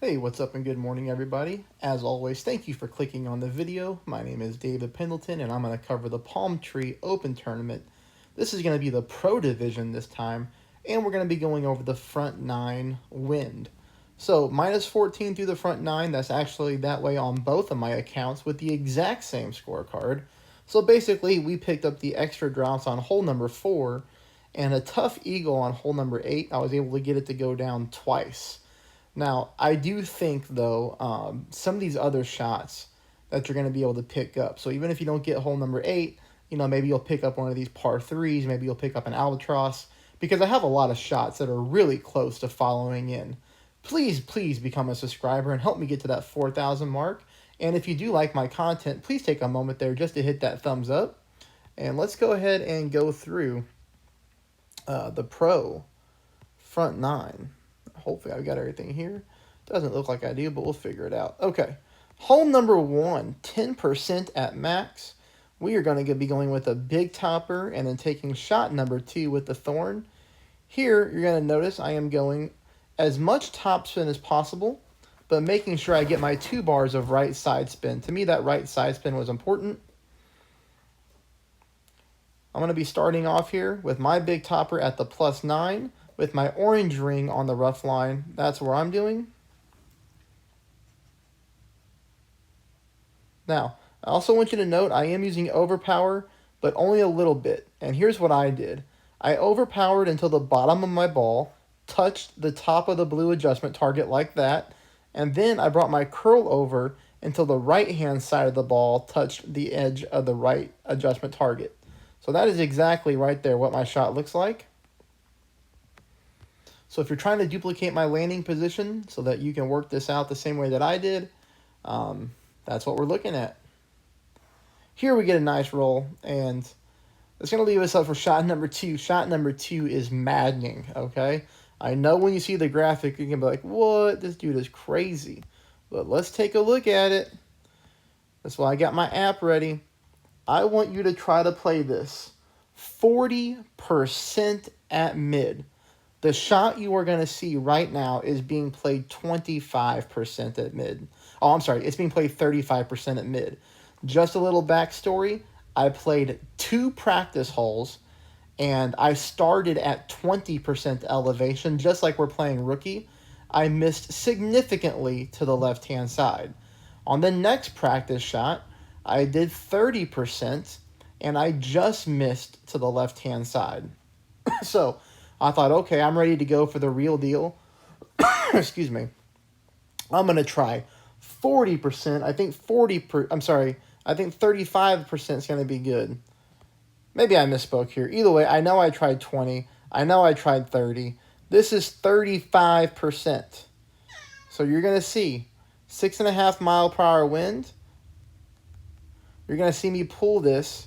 Hey, what's up and good morning, everybody. As always, thank you for clicking on the video. My name is David Pendleton, and I'm going to cover the Palm Tree Open Tournament. This is going to be the Pro Division this time, and we're going to be going over the front 9 wind. So, minus 14 through the front 9, that's actually that way on both of my accounts with the exact same scorecard. So basically, we picked up the extra drops on hole number 4, and a tough eagle on hole number 8. I was able to get it to go down twice. Now, I do think, though, some of these other shots that you're going to be able to pick up. So even if you don't get hole number 8, maybe you'll pick up one of these par 3s. Maybe you'll pick up an albatross. Because I have a lot of shots that are really close to following in. Please become a subscriber and help me get to that 4,000 mark. And if you do like my content, please take a moment there just to hit that thumbs up. And let's go ahead and go through the Pro front 9. Hopefully I've got everything here. Doesn't look like I do, but we'll figure it out. Okay. Hole number 1, 10% at max. We are going to be going with a big topper and then taking shot number 2 with the thorn. Here, you're going to notice I am going as much topspin as possible, but making sure I get my 2 bars of right side spin. To me, that right side spin was important. I'm going to be starting off here with my big topper at the +9. With my orange ring on the rough line, that's where I'm doing. Now, I also want you to note I am using overpower, but only a little bit. And here's what I did. I overpowered until the bottom of my ball touched the top of the blue adjustment target like that. And then I brought my curl over until the right-hand side of the ball touched the edge of the right adjustment target. So that is exactly right there what my shot looks like. So if you're trying to duplicate my landing position so that you can work this out the same way that I did, that's what we're looking at. Here we get a nice roll, and it's going to leave us up for shot number 2. Shot number 2 is maddening, okay? I know when you see the graphic, you can be like, what? This dude is crazy. But let's take a look at it. That's why I got my app ready. I want you to try to play this 40% at mid. The shot you are going to see right now is being played 25% at mid. Oh, I'm sorry. It's being played 35% at mid. Just a little backstory. I played 2 practice holes, and I started at 20% elevation, just like we're playing rookie. I missed significantly to the left-hand side. On the next practice shot, I did 30%, and I just missed to the left-hand side. So I thought, okay, I'm ready to go for the real deal. Excuse me. I'm going to try 40%. I think 35% is going to be good. Maybe I misspoke here. Either way, I know I tried 20. I know I tried 30. This is 35%. So you're going to see 6.5 mile per hour wind. You're going to see me pull this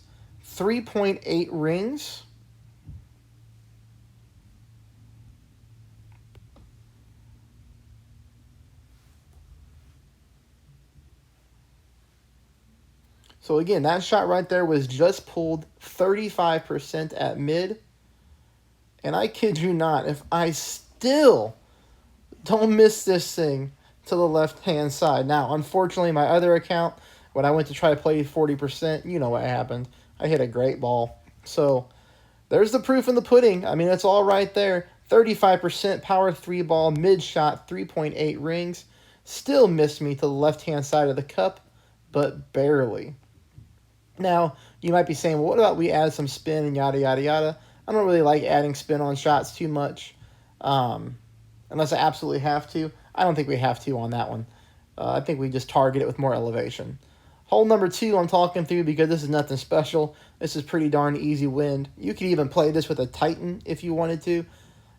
3.8 rings. So again, that shot right there was just pulled 35% at mid. And I kid you not, if I still don't miss this thing to the left-hand side. Now, unfortunately, my other account, when I went to try to play 40%, you know what happened. I hit a great ball. So there's the proof in the pudding. I mean, it's all right there. 35% power 3 ball, mid shot, 3.8 rings. Still missed me to the left-hand side of the cup, but barely. Now, you might be saying, well, what about we add some spin and yada, yada, yada? I don't really like adding spin on shots too much, unless I absolutely have to. I don't think we have to on that one. I think we just target it with more elevation. Hole number 2 I'm talking through because this is nothing special. This is pretty darn easy wind. You could even play this with a Titan if you wanted to.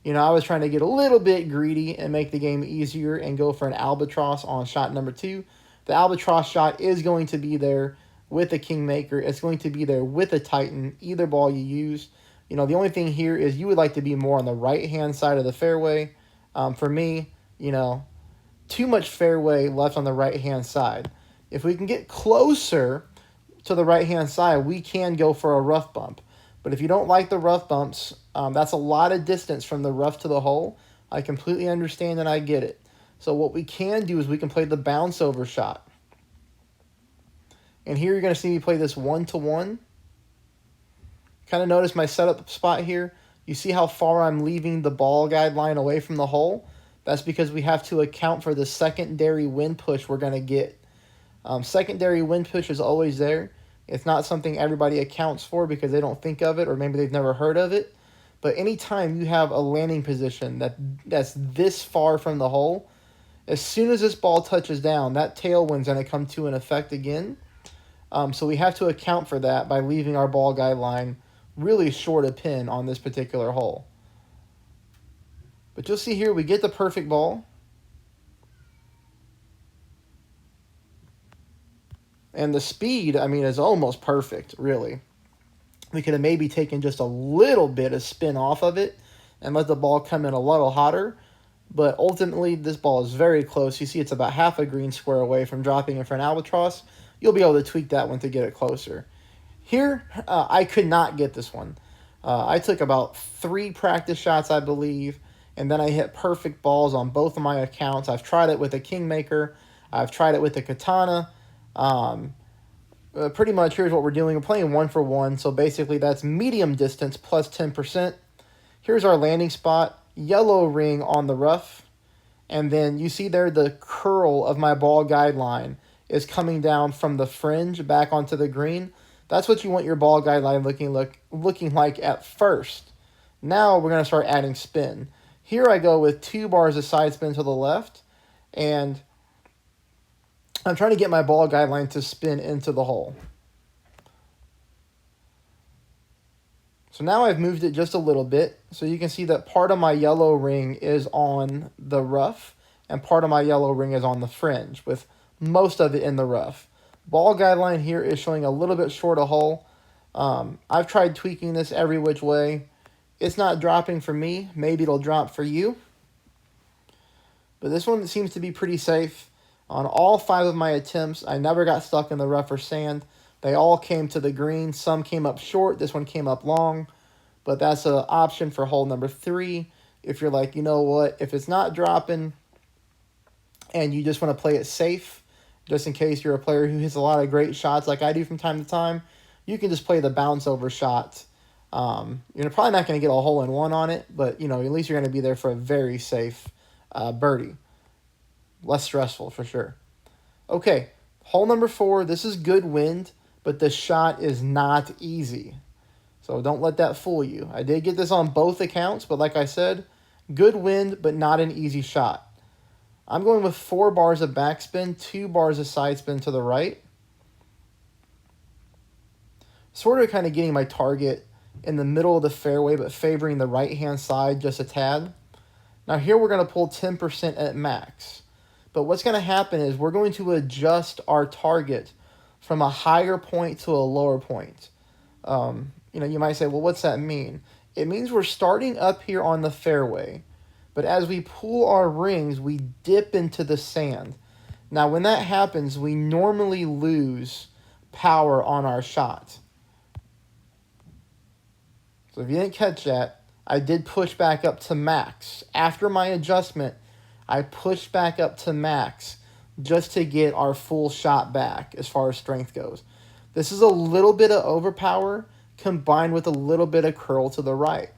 I was trying to get a little bit greedy and make the game easier and go for an albatross on shot number 2. The albatross shot is going to be there with a Kingmaker. It's going to be there with a Titan, either ball you use. The only thing here is you would like to be more on the right-hand side of the fairway. For me, too much fairway left on the right-hand side. If we can get closer to the right-hand side, we can go for a rough bump. But if you don't like the rough bumps, that's a lot of distance from the rough to the hole. I completely understand and I get it. So what we can do is we can play the bounce over shot. And here you're going to see me play this 1-to-1. Kind of notice my setup spot here. You see how far I'm leaving the ball guideline away from the hole? That's because we have to account for the secondary wind push we're going to get. Secondary wind push is always there. It's not something everybody accounts for because they don't think of it or maybe they've never heard of it. But anytime you have a landing position that's this far from the hole, as soon as this ball touches down, that tailwind's going to come to an effect again. So we have to account for that by leaving our ball guideline really short a pin on this particular hole. But you'll see here we get the perfect ball. And the speed, I mean, is almost perfect, really. We could have maybe taken just a little bit of spin off of it and let the ball come in a little hotter. But ultimately, this ball is very close. You see it's about half a green square away from dropping in for an albatross. You'll be able to tweak that one to get it closer. Here, I could not get this one. I took about 3 practice shots, I believe, and then I hit perfect balls on both of my accounts. I've tried it with a Kingmaker. I've tried it with a Katana. Pretty much here's what we're doing. We're playing 1-for-1, so basically that's medium distance plus 10%. Here's our landing spot, yellow ring on the rough, and then you see there the curl of my ball guideline is coming down from the fringe back onto the green. That's what you want your ball guideline looking like at first. Now we're going to start adding spin. Here I go with 2 bars of side spin to the left, and I'm trying to get my ball guideline to spin into the hole. So now I've moved it just a little bit, so you can see that part of my yellow ring is on the rough, and part of my yellow ring is on the fringe, with most of it in the rough. Ball guideline here is showing a little bit short a hole. I've tried tweaking this every which way. It's not dropping for me. Maybe it'll drop for you. But this one seems to be pretty safe. On all 5 of my attempts, I never got stuck in the rough or sand. They all came to the green. Some came up short. This one came up long. But that's an option for hole number 3. If you're like, you know what, if it's not dropping and you just want to play it safe, just in case you're a player who hits a lot of great shots like I do from time to time, you can just play the bounce over shot. You're probably not going to get a hole-in-one on it, but at least you're going to be there for a very safe birdie. Less stressful for sure. Okay, hole number 4. This is good wind, but the shot is not easy. So don't let that fool you. I did get this on both accounts, but like I said, good wind, but not an easy shot. I'm going with 4 bars of backspin, 2 bars of side spin to the right. Sort of kind of getting my target in the middle of the fairway, but favoring the right-hand side just a tad. Now here we're going to pull 10% at max. But what's going to happen is we're going to adjust our target from a higher point to a lower point. You might say, well, what's that mean? It means we're starting up here on the fairway. But as we pull our rings, we dip into the sand. Now, when that happens, we normally lose power on our shot. So if you didn't catch that, I did push back up to max. After my adjustment, I pushed back up to max just to get our full shot back as far as strength goes. This is a little bit of overpower combined with a little bit of curl to the right.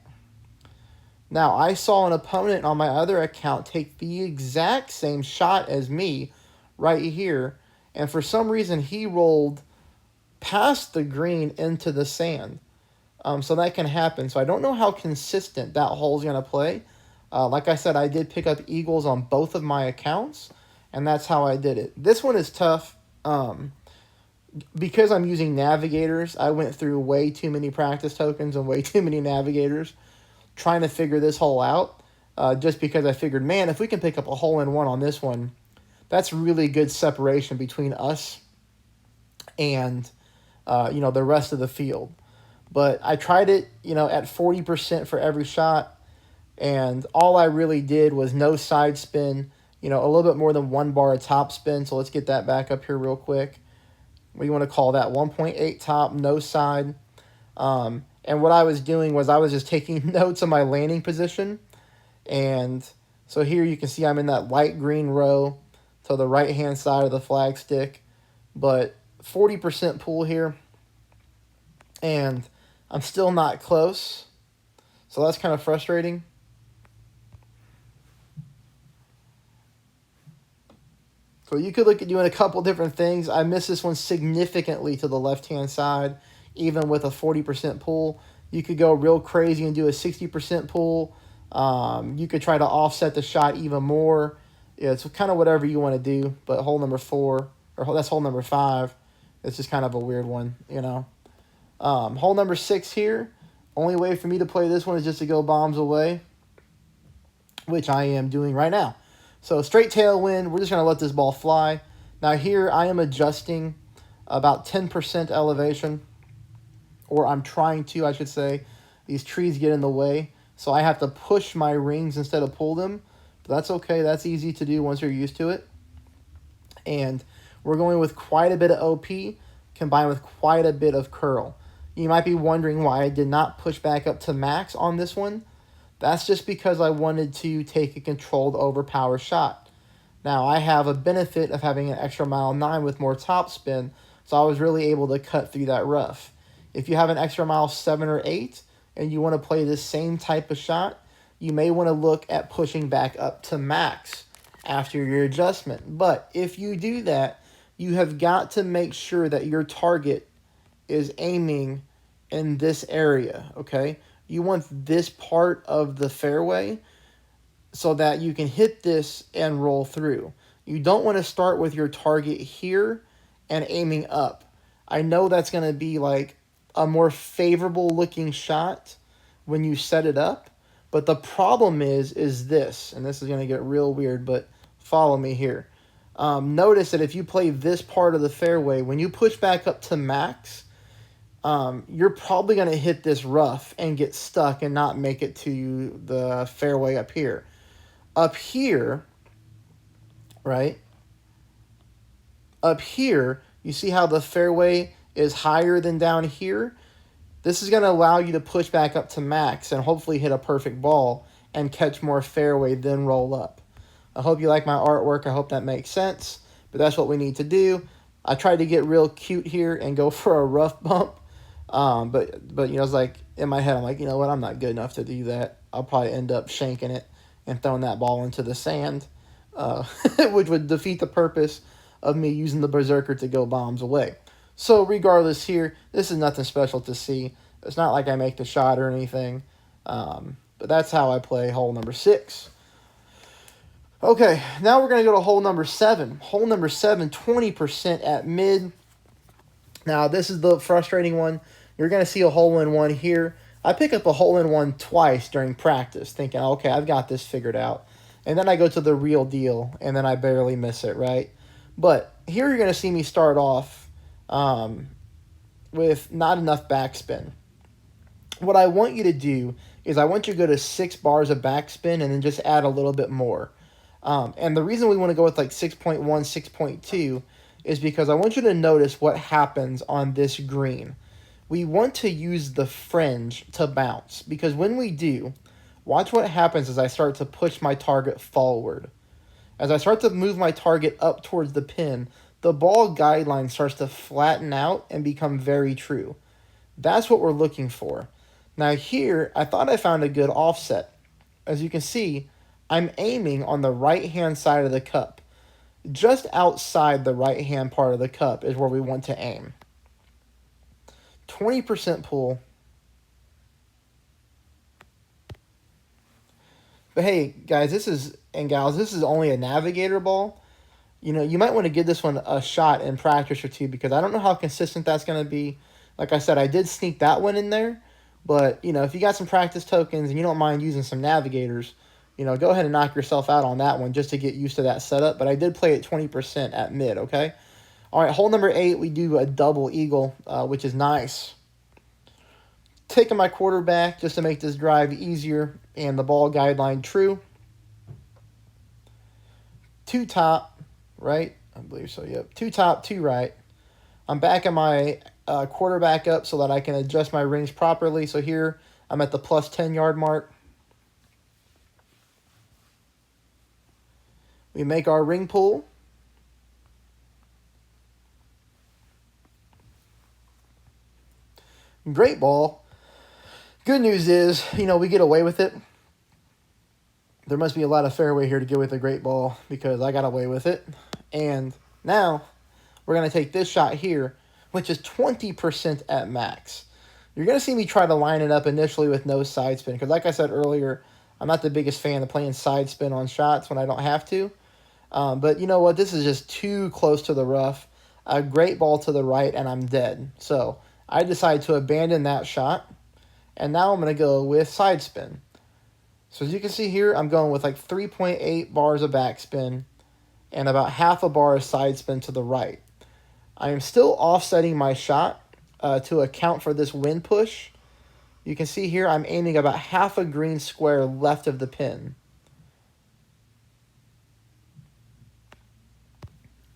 Now, I saw an opponent on my other account take the exact same shot as me right here, and for some reason he rolled past the green into the sand. So that can happen. So I don't know how consistent that hole's going to play. Like I said, I did pick up eagles on both of my accounts, and that's how I did it. This one is tough. Because I'm using navigators, I went through way too many practice tokens and way too many navigators trying to figure this hole out, just because I figured, man, if we can pick up a hole-in-one on this one, that's really good separation between us and, the rest of the field. But I tried it, at 40% for every shot, and all I really did was no side spin, a little bit more than 1 bar of top spin, so let's get that back up here real quick. We want to call that 1.8 top, no side. And what I was doing was I was just taking notes of my landing position and So here you can see I'm in that light green row to the right-hand side of the flag stick, but 40% pull here, and I'm still not close. So that's kind of frustrating. So you could look at doing a couple different things. I missed this one significantly to the left-hand side, even with a 40% pull. You could go real crazy and do a 60% pull. You could try to offset the shot even more. Yeah, it's kind of whatever you want to do. But hole number 4, or that's hole number 5, it's just kind of a weird one, you know. Hole number 6 here. Only way for me to play this one is just to go bombs away, which I am doing right now. So straight tailwind, we're just going to let this ball fly. Now here I am adjusting about 10% elevation, or I'm trying to, I should say. These trees get in the way, so I have to push my rings instead of pull them. But that's okay, that's easy to do once you're used to it. And we're going with quite a bit of OP combined with quite a bit of curl. You might be wondering why I did not push back up to max on this one. That's just because I wanted to take a controlled overpower shot. Now, I have a benefit of having an extra mile 9 with more topspin, so I was really able to cut through that rough. If you have an extra mile 7 or 8 and you want to play this same type of shot, you may want to look at pushing back up to max after your adjustment. But if you do that, you have got to make sure that your target is aiming in this area, okay? You want this part of the fairway so that you can hit this and roll through. You don't want to start with your target here and aiming up. I know that's going to be like a more favorable looking shot when you set it up, but the problem is this, and this is going to get real weird, but follow me here. Notice that if you play this part of the fairway, when you push back up to max, you're probably going to hit this rough and get stuck and not make it to the fairway up here. Up here, right? Up here, you see how the fairway is higher than down here? This is going to allow you to push back up to max and hopefully hit a perfect ball and catch more fairway, then roll up. I hope you like my artwork. I hope that makes sense. But that's what we need to do. I tried to get real cute here and go for a rough bump. But you know, it's like in my head, I'm like, you know what? I'm not good enough to do that. I'll probably end up shanking it and throwing that ball into the sand, which would defeat the purpose of me using the Berserker to go bombs away. So regardless here, this is nothing special to see. It's not like I make the shot or anything. But that's how I play hole number 6. Okay, now we're going to go to hole number 7. Hole number 7, 20% at mid. Now, this is the frustrating one. You're going to see a hole-in-one here. I pick up a hole-in-one twice during practice, thinking, okay, I've got this figured out. And then I go to the real deal, and then I barely miss it, right? But here you're going to see me start off with not enough backspin. What I want you to do is I want you to go to 6 bars of backspin and then just add a little bit more. And the reason we want to go with like 6.1, 6.2 is because I want you to notice what happens on this green. We want to use the fringe to bounce, because when we do, watch what happens as I start to push my target forward. As I start to move my target up towards the pin, the ball guideline starts to flatten out and become very true. That's what we're looking for. Now here, I thought I found a good offset. As you can see, I'm aiming on the right-hand side of the cup. Just outside the right-hand part of the cup is where we want to aim. 20% pull. But hey, guys, this is only a navigator ball. You know, you might want to give this one a shot in practice or two, because I don't know how consistent that's going to be. Like I said, I did sneak that one in there. But, you know, if you got some practice tokens and you don't mind using some navigators, you know, go ahead and knock yourself out on that one just to get used to that setup. But I did play it 20% at mid, okay? All right, hole number 8, we do a double eagle, which is nice. Taking my quarterback just to make this drive easier and the ball guideline true. 2 top, right? I believe so, yep. 2 top, 2 right. I'm backing my quarterback up so that I can adjust my rings properly. So here I'm at the plus 10 yard mark. We make our ring pull. Great ball. Good news is, we get away with it. There must be a lot of fairway here to get with a great ball because I got away with it. And now we're going to take this shot here, which is 20% at max. You're going to see me try to line it up initially with no side spin because, like I said earlier, I'm not the biggest fan of playing side spin on shots when I don't have to. But you know what? This is just too close to the rough. A great ball to the right, and I'm dead. So I decided to abandon that shot, and now I'm going to go with side spin. So as you can see here, I'm going with like 3.8 bars of backspin and about half a bar of side spin to the right. I am still offsetting my shot to account for this wind push. You can see here I'm aiming about half a green square left of the pin.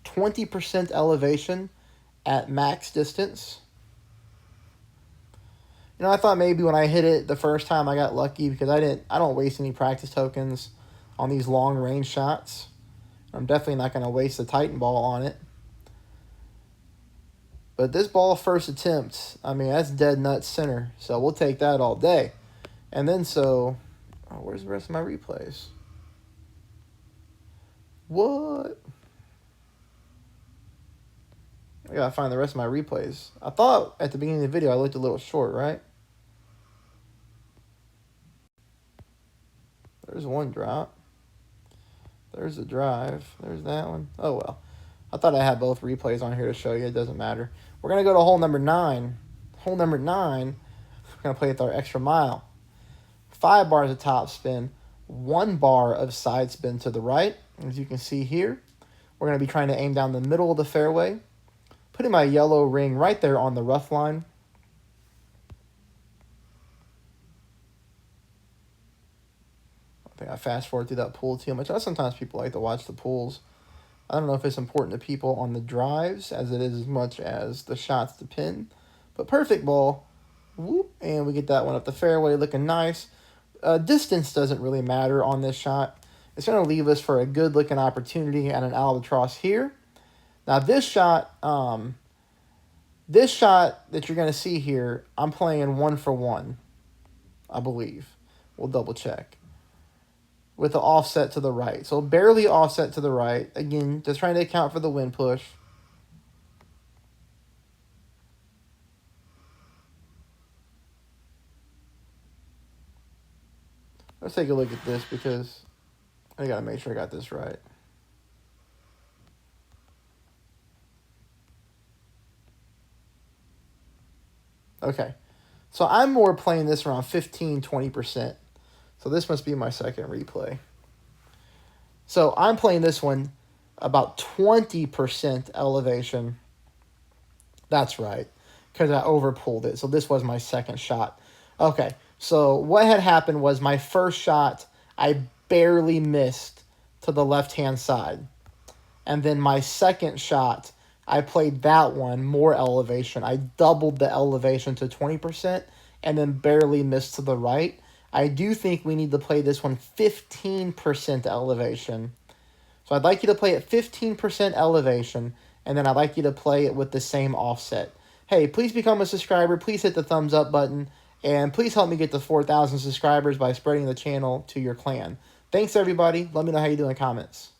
20% elevation at max distance. I thought maybe when I hit it the first time I got lucky because I don't waste any practice tokens on these long range shots. I'm definitely not going to waste the Titan ball on it. But this ball first attempt, that's dead nuts center. So we'll take that all day. And then where's the rest of my replays? What? I gotta find the rest of my replays. I thought at the beginning of the video I looked a little short, right? There's one drop. There's a drive. There's that one. Oh, well. I thought I had both replays on here to show you. It doesn't matter. We're going to go to hole number 9. Hole number 9, we're going to play with our extra mile. 5 bars of top spin. 1 bar of side spin to the right. As you can see here, we're going to be trying to aim down the middle of the fairway. Putting my yellow ring right there on the rough line. I think I fast forward through that pool too much. Sometimes people like to watch the pools. I don't know if it's important to people on the drives as it is as much as the shots to pin. But perfect ball. Whoop, and we get that one up the fairway looking nice. Distance doesn't really matter on this shot. It's going to leave us for a good looking opportunity at an albatross here. Now this shot that you're going to see here, I'm playing 1 for 1, I believe. We'll double check. With the offset to the right. So barely offset to the right. Again, just trying to account for the wind push. Let's take a look at this because I got to make sure I got this right. Okay. So I'm more playing this around 15-20%. So this must be my second replay. So I'm playing this one about 20% elevation. That's right, because I overpulled it. So this was my second shot. Okay, so what had happened was my first shot, I barely missed to the left-hand side. And then my second shot, I played that one more elevation. I doubled the elevation to 20% and then barely missed to the right. I do think we need to play this one 15% elevation. So I'd like you to play at 15% elevation, and then I'd like you to play it with the same offset. Hey, please become a subscriber. Please hit the thumbs up button, and please help me get to 4,000 subscribers by spreading the channel to your clan. Thanks, everybody. Let me know how you do in the comments.